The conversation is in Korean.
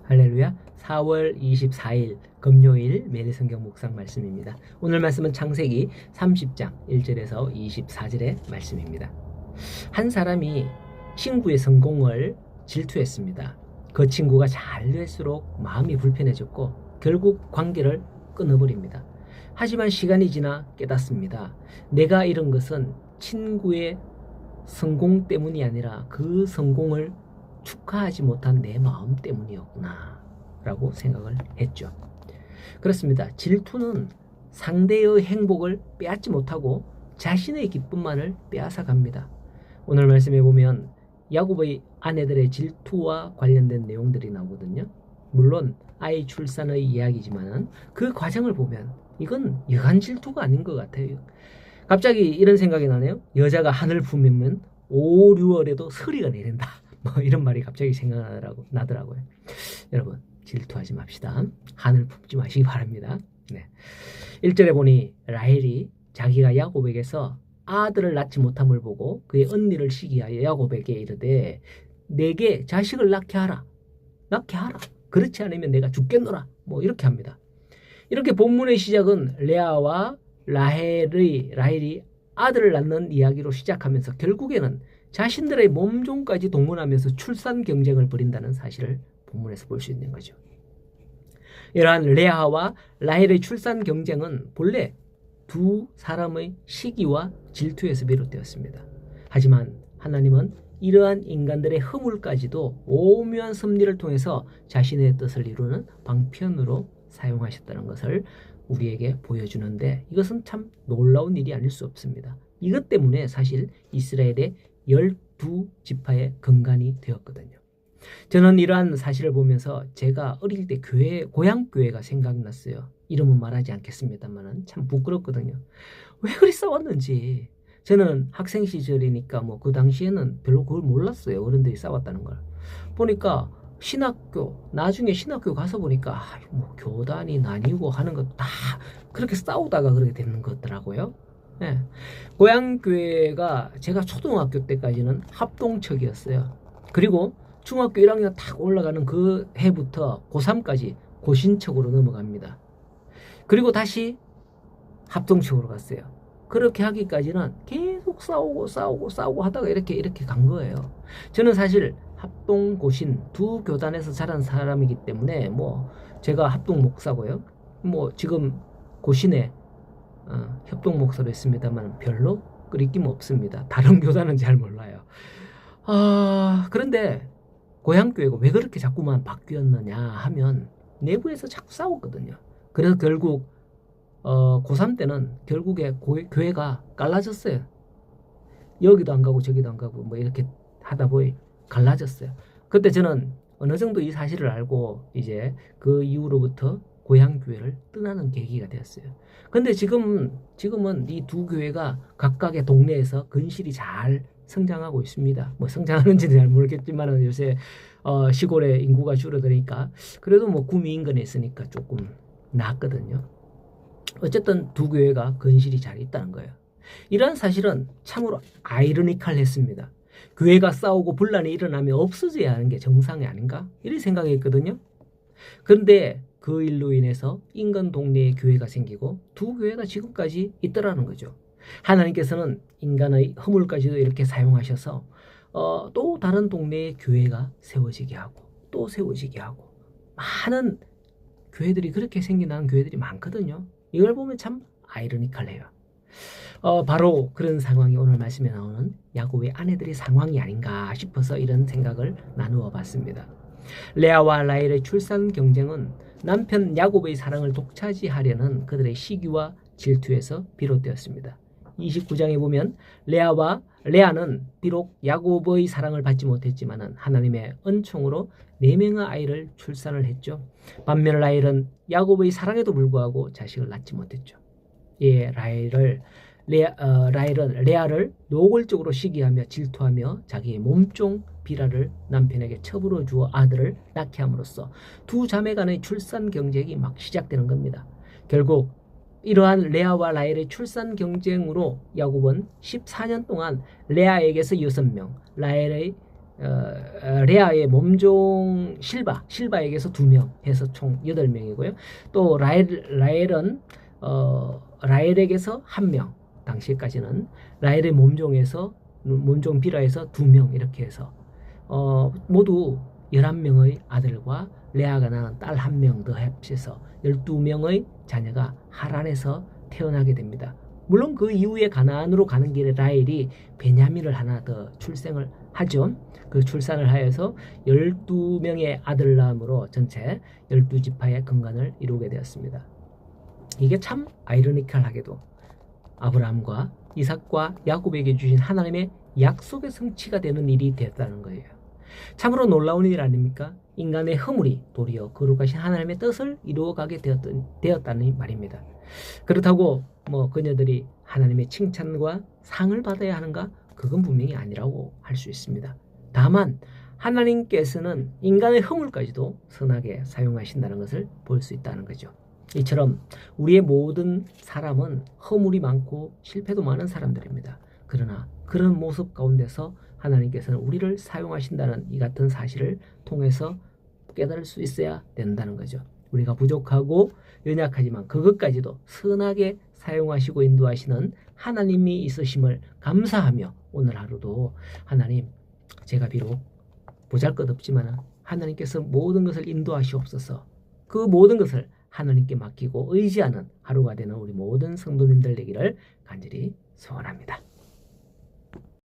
할렐루야. 4월 24일 금요일 매일 성경 묵상 말씀입니다. 오늘 말씀은 창세기 30장 1절에서 24절의 말씀입니다. 한 사람이 친구의 성공을 질투했습니다. 그 친구가 잘 될수록 마음이 불편해졌고 결국 관계를 끊어버립니다. 하지만 시간이 지나 깨닫습니다. 내가 이런 것은 친구의 성공 때문이 아니라 그 성공을 축하하지 못한 내 마음 때문이었구나 라고 생각을 했죠. 그렇습니다. 질투는 상대의 행복을 빼앗지 못하고 자신의 기쁨만을 빼앗아 갑니다. 오늘 말씀해 보면 야곱의 아내들의 질투와 관련된 내용들이 나오거든요. 물론 아이 출산의 이야기지만 그 과정을 보면 이건 여간 질투가 아닌 것 같아요. 갑자기 이런 생각이 나네요. 여자가 하늘 품으면 5, 6월에도 서리가 내린다. 뭐 이런 말이 갑자기 생각나더라고요. 여러분 질투하지 맙시다. 하늘 품지 마시기 바랍니다. 네. 1절에 보니 라헬이 자기가 야곱에게서 아들을 낳지 못함을 보고 그의 언니를 시기하여 야곱에게 이르되 내게 자식을 낳게 하라. 그렇지 않으면 내가 죽겠노라. 뭐 이렇게 합니다. 이렇게 본문의 시작은 레아와 라헬이 아들을 낳는 이야기로 시작하면서 결국에는 자신들의 몸종까지 동원하면서 출산 경쟁을 벌인다는 사실을 본문에서 볼 수 있는 거죠. 이러한 레아와 라헬의 출산 경쟁은 본래 두 사람의 시기와 질투에서 비롯되었습니다. 하지만 하나님은 이러한 인간들의 허물까지도 오묘한 섭리를 통해서 자신의 뜻을 이루는 방편으로 사용하셨다는 것을 우리에게 보여주는데 이것은 참 놀라운 일이 아닐 수 없습니다. 이것 때문에 사실 이스라엘의 12지파의 근간이 되었거든요. 저는 이러한 사실을 보면서 제가 어릴 때 고향교회가 생각났어요. 이름은 말하지 않겠습니다만 참 부끄럽거든요. 왜 그리 싸웠는지. 저는 학생 시절이니까 뭐 그 당시에는 별로 그걸 몰랐어요. 어른들이 싸웠다는 걸. 보니까 나중에 신학교 가서 보니까 뭐 교단이 나뉘고 하는 것 다 그렇게 싸우다가 그렇게 되는 것더라고요. 네. 고향교회가 제가 초등학교 때까지는 합동척이었어요. 그리고 중학교 1학년 딱 올라가는 그 해부터 고3까지 고신척으로 넘어갑니다. 그리고 다시 합동척으로 갔어요. 그렇게 하기까지는 계속 싸우고 하다가 이렇게 간 거예요. 저는 사실 합동 고신 두 교단에서 자란 사람이기 때문에 뭐 제가 합동 목사고요. 뭐 지금 고신에 협동 목사로 했습니다만 별로 끓이낌 없습니다. 다른 교단은 잘 몰라요. 그런데 고향교회가 왜 그렇게 자꾸만 바뀌었느냐 하면 내부에서 자꾸 싸웠거든요. 그래서 결국 고3 때는 결국에 교회가 갈라졌어요. 여기도 안 가고 저기도 안 가고 뭐 이렇게 하다 보니 갈라졌어요. 그때 저는 어느 정도 이 사실을 알고 이제 그 이후로부터 고향교회를 떠나는 계기가 되었어요. 근데 지금은 이 두 교회가 각각의 동네에서 근실이 잘 성장하고 있습니다. 뭐 성장하는지는 잘 모르겠지만 요새 시골에 인구가 줄어드니까 그래도 뭐 구미인근에 있으니까 조금 낫거든요. 어쨌든 두 교회가 근실이 잘 있다는 거예요. 이러한 사실은 참으로 아이러니컬했습니다. 교회가 싸우고 분란이 일어나면 없어져야 하는 게 정상이 아닌가? 이렇게 생각했거든요. 그런데 그 일로 인해서 인근 동네에 교회가 생기고 두 교회가 지금까지 있더라는 거죠. 하나님께서는 인간의 허물까지도 이렇게 사용하셔서 또 다른 동네에 교회가 세워지게 하고 또 세워지게 하고 많은 교회들이 그렇게 생겨나는 교회들이 많거든요. 이걸 보면 참 아이러니컬해요. 바로 그런 상황이 오늘 말씀에 나오는 야곱의 아내들의 상황이 아닌가 싶어서 이런 생각을 나누어 봤습니다. 레아와 라헬의 출산 경쟁은 남편 야곱의 사랑을 독차지하려는 그들의 시기와 질투에서 비롯되었습니다. 29장에 보면 레아는 비록 야곱의 사랑을 받지 못했지만 하나님의 은총으로 4명의 아이를 출산을 했죠. 반면 라헬은 야곱의 사랑에도 불구하고 자식을 낳지 못했죠. 라헬은 레아를 노골적으로 시기하며 질투하며 자기의 몸종 비라를 남편에게 첩으로 주어 아들을 낳게 함으로써 두 자매 간의 출산 경쟁이 막 시작되는 겁니다. 결국 이러한 레아와 라헬의 출산 경쟁으로 야곱은 14년 동안 레아에게서 6명, 레아의 몸종 실바에게서 2명 해서 총 8명이고요. 또 라헬은 라헬에게서 1명, 당시까지는 라헬의 몸종 비라에서 2명 이렇게 해서 모두 11명의 아들과 레아가 낳은 딸 1명 더 합쳐서 12명의 자녀가 하란에서 태어나게 됩니다. 물론 그 이후에 가나안으로 가는 길에 라헬이 베냐민을 하나 더 출생을 하죠. 그 출산을 하여서 12명의 아들 낳음으로 전체 12지파의 근간을 이루게 되었습니다. 이게 참 아이러니컬하게도 아브라함과 이삭과 야곱에게 주신 하나님의 약속의 성취가 되는 일이 되었다는 거예요. 참으로 놀라운 일 아닙니까? 인간의 허물이 도리어 거룩하신 하나님의 뜻을 이루어가게 되었다는 말입니다. 그렇다고 그녀들이 하나님의 칭찬과 상을 받아야 하는가? 그건 분명히 아니라고 할 수 있습니다. 다만 하나님께서는 인간의 허물까지도 선하게 사용하신다는 것을 볼 수 있다는 거죠. 이처럼 우리의 모든 사람은 허물이 많고 실패도 많은 사람들입니다. 그러나 그런 모습 가운데서 하나님께서는 우리를 사용하신다는 이 같은 사실을 통해서 깨달을 수 있어야 된다는 거죠. 우리가 부족하고 연약하지만 그것까지도 선하게 사용하시고 인도하시는 하나님이 있으심을 감사하며 오늘 하루도 하나님, 제가 비록 보잘것없지만 하나님께서 모든 것을 인도하시옵소서. 그 모든 것을 하나님께 맡기고 의지하는 하루가 되는 우리 모든 성도님들 되기를 간절히 소원합니다.